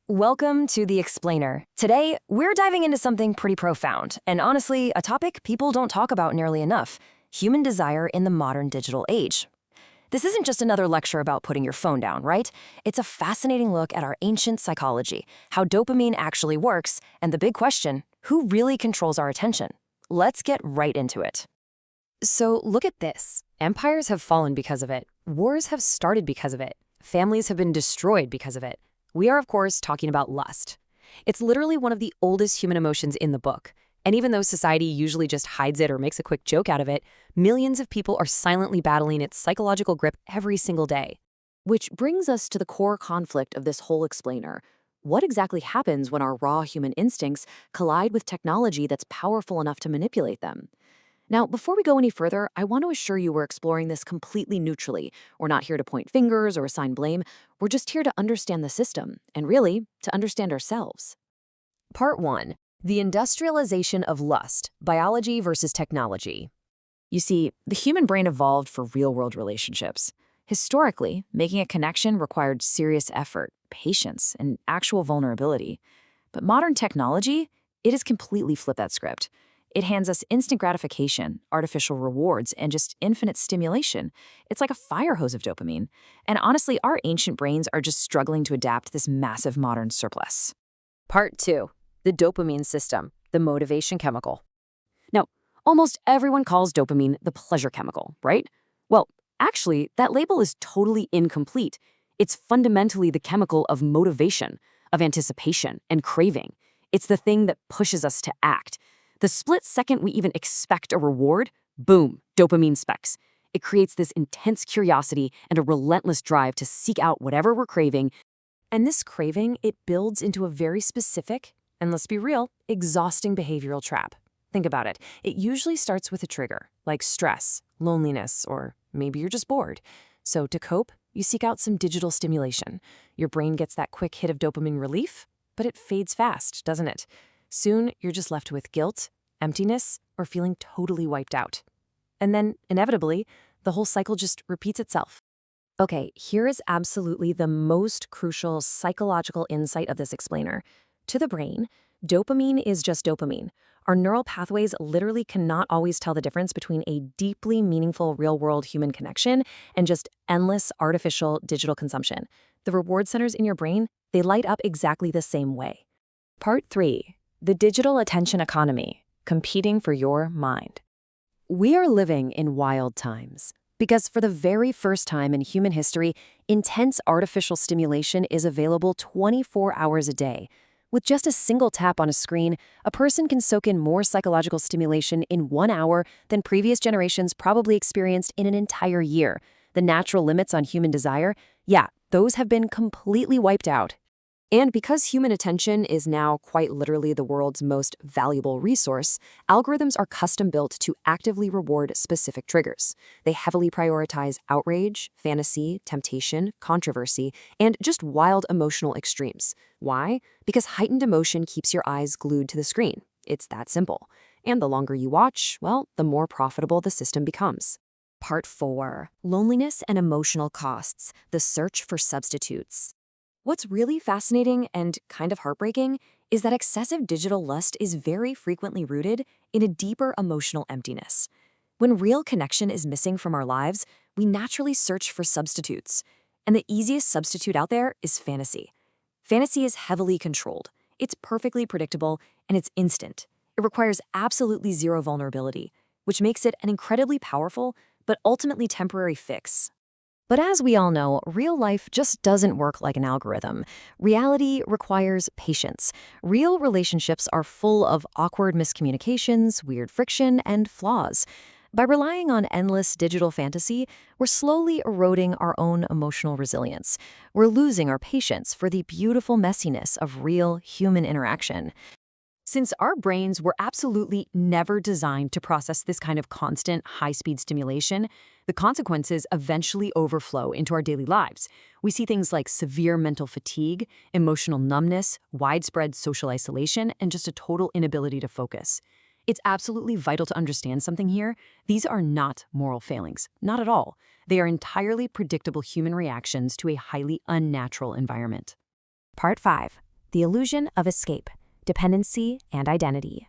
Welcome to The Explainer. Today, we're diving into something pretty profound, and honestly, a topic people don't talk about nearly enough: human desire in the modern digital age. This isn't just another lecture about putting your phone down, right? It's a fascinating look at our ancient psychology, how dopamine actually works, and the big question: who really controls our attention? Let's get right into it. So look at this. Empires have fallen because of it. Wars have started because of it. Families have been destroyed because of it. We are, of course, talking about lust. It's literally one of the oldest human emotions in the book. And even though society usually just hides it or makes a quick joke out of it, millions of people are silently battling its psychological grip every single day. Which brings us to the core conflict of this whole explainer. What exactly happens when our raw human instincts collide with technology that's powerful enough to manipulate them? Now, before we go any further, I want to assure you we're exploring this completely neutrally. We're not here to point fingers or assign blame. We're just here to understand the system, and really, to understand ourselves. Part 1. The industrialization of lust, biology versus technology. You see, the human brain evolved for real-world relationships. Historically, making a connection required serious effort, patience, and actual vulnerability. But modern technology, it has completely flipped that script. It hands us instant gratification, artificial rewards, and just infinite stimulation. It's like a fire hose of dopamine. And honestly, our ancient brains are just struggling to adapt to this massive modern surplus. Part 2. The dopamine system, the motivation chemical. Now, almost everyone calls dopamine the pleasure chemical, right? Well, actually, that label is totally incomplete. It's fundamentally the chemical of motivation, of anticipation, and craving. It's the thing that pushes us to act. The split second we even expect a reward, boom, dopamine spikes. It creates this intense curiosity and a relentless drive to seek out whatever we're craving. And this craving, it builds into a very specific, and let's be real, exhausting behavioral trap. Think about it. It usually starts with a trigger, like stress, loneliness, or maybe you're just bored. So to cope, you seek out some digital stimulation. Your brain gets that quick hit of dopamine relief, but it fades fast, doesn't it? Soon, you're just left with guilt, emptiness, or feeling totally wiped out. And then, inevitably, the whole cycle just repeats itself. Okay, here is absolutely the most crucial psychological insight of this explainer. To the brain, dopamine is just dopamine. Our neural pathways literally cannot always tell the difference between a deeply meaningful real-world human connection and just endless artificial digital consumption. The reward centers in your brain, they light up exactly the same way. Part 3. The digital attention economy, competing for your mind. We are living in wild times because for the very first time in human history, intense artificial stimulation is available 24 hours a day. With just a single tap on a screen, a person can soak in more psychological stimulation in 1 hour than previous generations probably experienced in an entire year. The natural limits on human desire, yeah, those have been completely wiped out. And because human attention is now quite literally the world's most valuable resource, algorithms are custom-built to actively reward specific triggers. They heavily prioritize outrage, fantasy, temptation, controversy, and just wild emotional extremes. Why? Because heightened emotion keeps your eyes glued to the screen. It's that simple. And the longer you watch, well, the more profitable the system becomes. Part 4. Loneliness and emotional costs, the search for substitutes. What's really fascinating and kind of heartbreaking is that excessive digital lust is very frequently rooted in a deeper emotional emptiness. When real connection is missing from our lives, we naturally search for substitutes. And the easiest substitute out there is fantasy. Fantasy is heavily controlled. It's perfectly predictable, and it's instant. It requires absolutely zero vulnerability, which makes it an incredibly powerful but ultimately temporary fix. But as we all know, real life just doesn't work like an algorithm. Reality requires patience. Real relationships are full of awkward miscommunications, weird friction, and flaws. By relying on endless digital fantasy, we're slowly eroding our own emotional resilience. We're losing our patience for the beautiful messiness of real human interaction. Since our brains were absolutely never designed to process this kind of constant, high-speed stimulation, the consequences eventually overflow into our daily lives. We see things like severe mental fatigue, emotional numbness, widespread social isolation, and just a total inability to focus. It's absolutely vital to understand something here. These are not moral failings, not at all. They are entirely predictable human reactions to a highly unnatural environment. Part 5. the illusion of escape, dependency, and identity.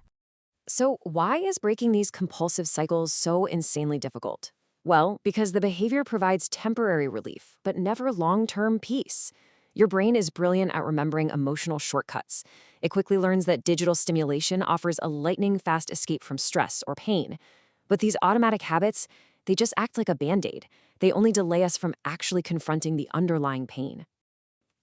So, why is breaking these compulsive cycles so insanely difficult? Well, because the behavior provides temporary relief, but never long-term peace. Your brain is brilliant at remembering emotional shortcuts. It quickly learns that digital stimulation offers a lightning-fast escape from stress or pain. But these automatic habits, they just act like a band-aid. They only delay us from actually confronting the underlying pain.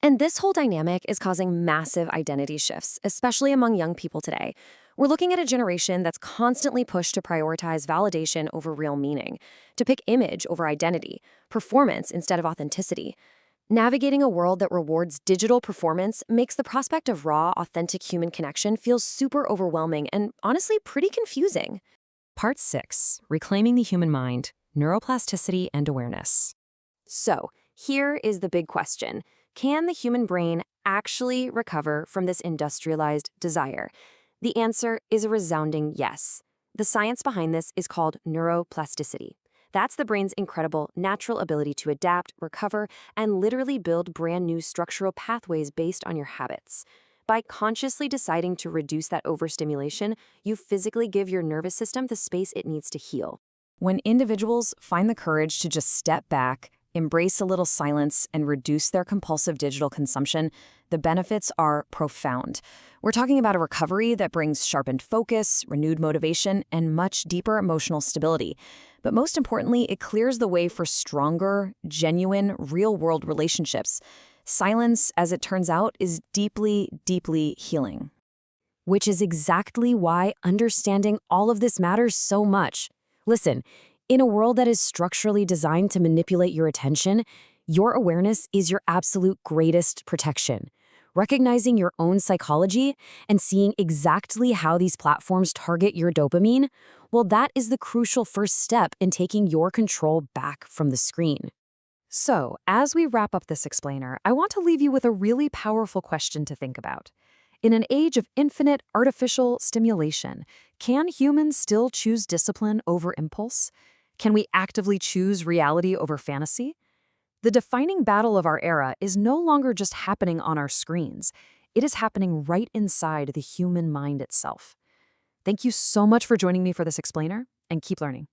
And this whole dynamic is causing massive identity shifts, especially among young people today. We're looking at a generation that's constantly pushed to prioritize validation over real meaning, to pick image over identity, performance instead of authenticity. Navigating a world that rewards digital performance makes the prospect of raw, authentic human connection feel super overwhelming and honestly pretty confusing. Part 6. Reclaiming the Human Mind, Neuroplasticity and Awareness. So, here is the big question. Can the human brain actually recover from this industrialized desire? The answer is a resounding yes. The science behind this is called neuroplasticity. That's the brain's incredible natural ability to adapt, recover, and literally build brand new structural pathways based on your habits. By consciously deciding to reduce that overstimulation, you physically give your nervous system the space it needs to heal. When individuals find the courage to just step back, embrace a little silence, and reduce their compulsive digital consumption, the benefits are profound. We're talking about a recovery that brings sharpened focus, renewed motivation, and much deeper emotional stability. But most importantly, it clears the way for stronger, genuine, real-world relationships. Silence, as it turns out, is deeply, deeply healing. Which is exactly why understanding all of this matters so much. Listen, in a world that is structurally designed to manipulate your attention, your awareness is your absolute greatest protection. Recognizing your own psychology and seeing exactly how these platforms target your dopamine, well, that is the crucial first step in taking your control back from the screen. So, as we wrap up this explainer, I want to leave you with a really powerful question to think about. In an age of infinite artificial stimulation, can humans still choose discipline over impulse? Can we actively choose reality over fantasy? The defining battle of our era is no longer just happening on our screens. It is happening right inside the human mind itself. Thank you so much for joining me for this explainer, and keep learning.